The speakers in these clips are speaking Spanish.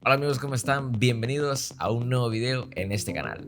Hola amigos, ¿cómo están? Bienvenidos a un nuevo video en este canal.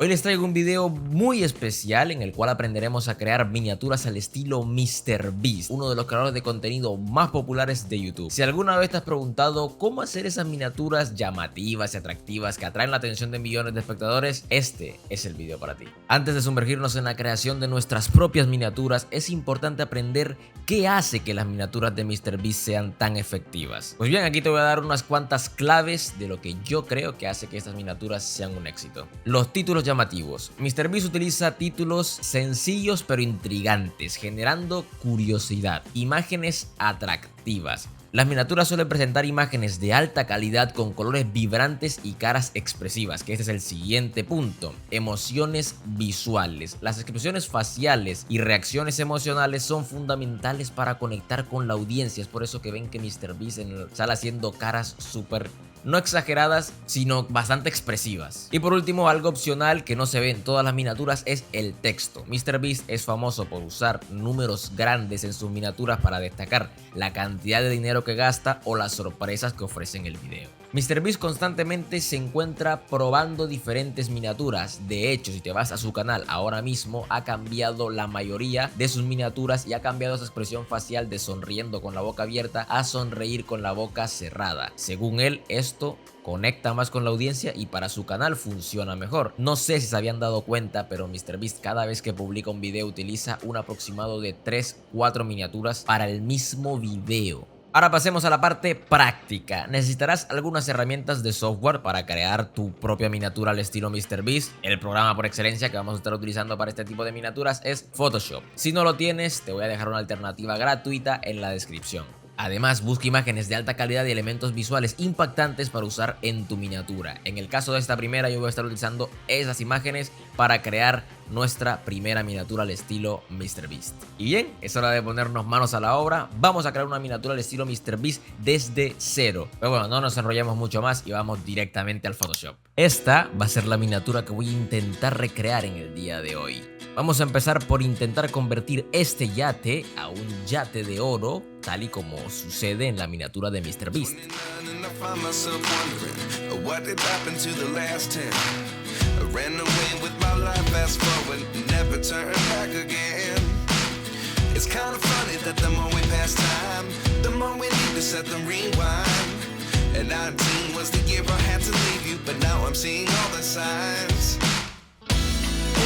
Hoy les traigo un video muy especial en el cual aprenderemos a crear miniaturas al estilo MrBeast, uno de los creadores de contenido más populares de YouTube. Si alguna vez te has preguntado cómo hacer esas miniaturas llamativas y atractivas que atraen la atención de millones de espectadores, este es el video para ti. Antes de sumergirnos en la creación de nuestras propias miniaturas, es importante aprender qué hace que las miniaturas de MrBeast sean tan efectivas. Pues bien, aquí te voy a dar unas cuantas claves de lo que yo creo que hace que estas miniaturas sean un éxito. Los títulos llamativos. MrBeast utiliza títulos sencillos pero intrigantes, generando curiosidad. Imágenes atractivas. Las miniaturas suelen presentar imágenes de alta calidad con colores vibrantes y caras expresivas, que este es el siguiente punto. Emociones visuales. Las expresiones faciales y reacciones emocionales son fundamentales para conectar con la audiencia. Es por eso que ven que MrBeast sale haciendo caras súper no exageradas, sino bastante expresivas. Y por último, algo opcional que no se ve en todas las miniaturas es el texto. MrBeast es famoso por usar números grandes en sus miniaturas para destacar la cantidad de dinero que gasta o las sorpresas que ofrece en el video. MrBeast constantemente se encuentra probando diferentes miniaturas. De hecho, si te vas a su canal ahora mismo, ha cambiado la mayoría de sus miniaturas y ha cambiado esa expresión facial de sonriendo con la boca abierta a sonreír con la boca cerrada. Según él, esto conecta más con la audiencia y para su canal funciona mejor. No sé si se habían dado cuenta, pero MrBeast cada vez que publica un video utiliza un aproximado de 3-4 miniaturas para el mismo video. Ahora pasemos a la parte práctica. Necesitarás algunas herramientas de software para crear tu propia miniatura al estilo MrBeast. El programa por excelencia que vamos a estar utilizando para este tipo de miniaturas es Photoshop. Si no lo tienes, te voy a dejar una alternativa gratuita en la descripción. Además, busca imágenes de alta calidad y elementos visuales impactantes para usar en tu miniatura. En el caso de esta primera, yo voy a estar utilizando esas imágenes para crear nuestra primera miniatura al estilo MrBeast. Y bien, es hora de ponernos manos a la obra. Vamos a crear una miniatura al estilo MrBeast desde cero. Pero bueno, no nos enrollemos mucho más y vamos directamente al Photoshop. Esta va a ser la miniatura que voy a intentar recrear en el día de hoy. Vamos a empezar por intentar convertir este yate a un yate de oro, tal y como sucede en la miniatura de MrBeast.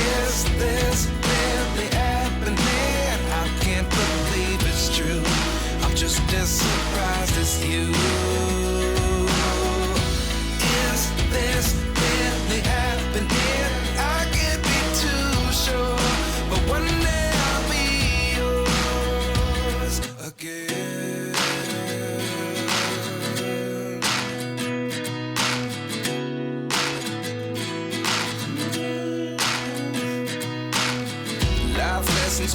Is this really happening? I can't believe it's true. I'm just as surprised as you. Is this really happening? I can't be too sure, but one day I'll be yours again.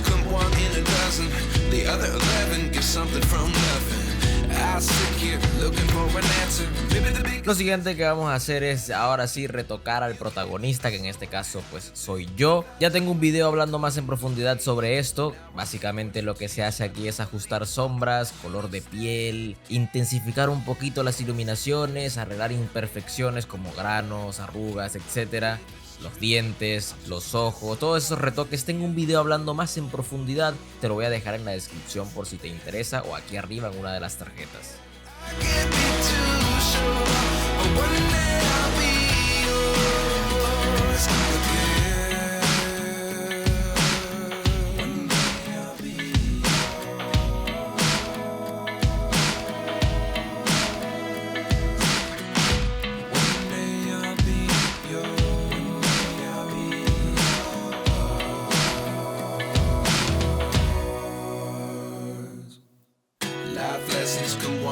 Come one in a dozen, the other 11 get something from nothing. I sit here looking for an answer. Lo siguiente que vamos a hacer es ahora sí retocar al protagonista, que en este caso pues soy yo. Ya tengo un video hablando más en profundidad sobre esto. Básicamente lo que se hace aquí es ajustar sombras, color de piel, intensificar un poquito las iluminaciones, arreglar imperfecciones como granos, arrugas, etcétera. Los dientes, los ojos, todos esos retoques. Tengo un video hablando más en profundidad, te lo voy a dejar en la descripción por si te interesa o aquí arriba en una de las tarjetas.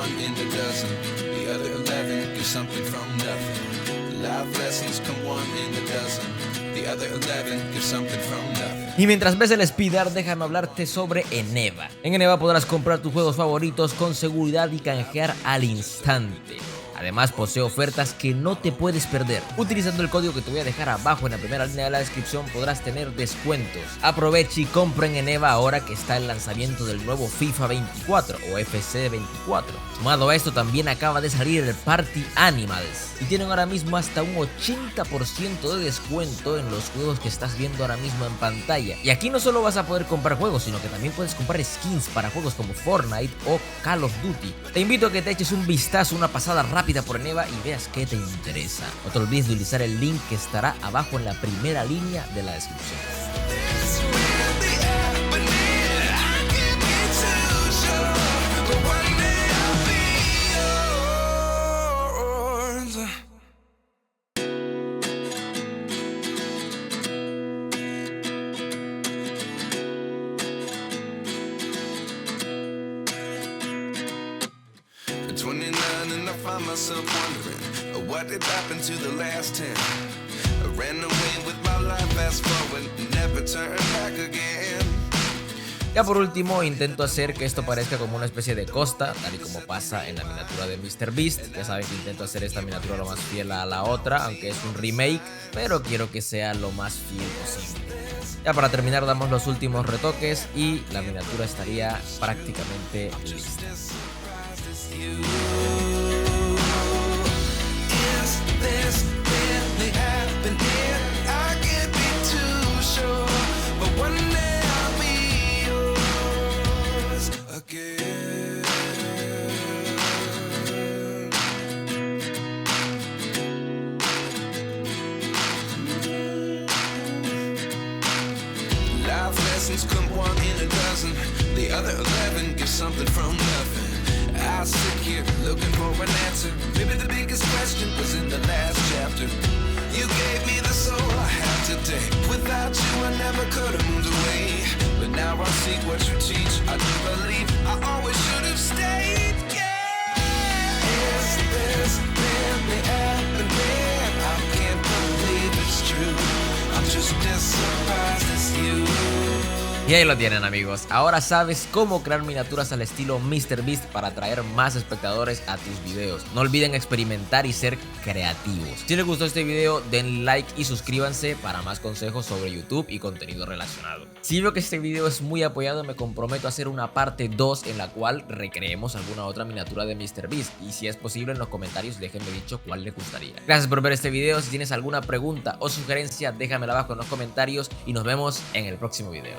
In a dozen, the other 11 get something from nothing. Life lessons come one in a dozen, the other 11 get something from nothing. Y mientras ves el speed art, déjame hablarte sobre Eneva. En Eneva podrás comprar tus juegos favoritos con seguridad y canjear al instante. Además posee ofertas que no te puedes perder. Utilizando el código que te voy a dejar abajo en la primera línea de la descripción podrás tener descuentos. Aproveche y compren en EVA ahora que está el lanzamiento del nuevo FIFA 24 o FC 24. Sumado a esto también acaba de salir el Party Animals y tienen ahora mismo hasta un 80% de descuento en los juegos que estás viendo ahora mismo en pantalla. Y aquí no solo vas a poder comprar juegos, sino que también puedes comprar skins para juegos como Fortnite o Call of Duty. Te invito a que te eches un vistazo, una pasada rápida por Eneva y veas qué te interesa. No te olvides de utilizar el link que estará abajo en la primera línea de la descripción. At 29 and I find myself wondering what did happen to the last 10. I ran away with my life, fast forward, never turn back again. Ya por último intento hacer que esto parezca como una especie de costa, tal y como pasa en la miniatura de MrBeast. Ya saben que intento hacer esta miniatura lo más fiel a la otra, aunque es un remake, pero quiero que sea lo más fiel posible. Ya para terminar damos los últimos retoques y la miniatura estaría prácticamente lista. Lessons come one in a dozen, the other 11 get something from nothing. I sit here looking for an answer. Maybe the biggest question was in the last chapter. You gave me the soul I have today. Without you I never could have moved away. But now I seek what you teach. I do believe I always should have stayed. Yeah. Is this really happening? I can't believe it's true. I'm just as surprised as you. Y ahí lo tienen, amigos, ahora sabes cómo crear miniaturas al estilo MrBeast para atraer más espectadores a tus videos. No olviden experimentar y ser creativos. Si les gustó este video denle like y suscríbanse para más consejos sobre YouTube y contenido relacionado. Si veo que este video es muy apoyado me comprometo a hacer una parte 2 en la cual recreemos alguna otra miniatura de MrBeast y si es posible en los comentarios déjenme dicho cuál les gustaría. Gracias por ver este video, si tienes alguna pregunta o sugerencia déjamela abajo en los comentarios y nos vemos en el próximo video.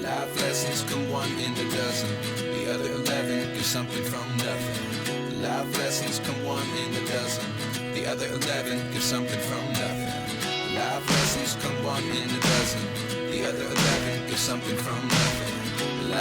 Life lessons come one in a dozen, the other 11 get something from nothing. Life lessons come one in a dozen, the other 11 get something from nothing. Life lessons come one in a dozen, the other 11 get something from nothing.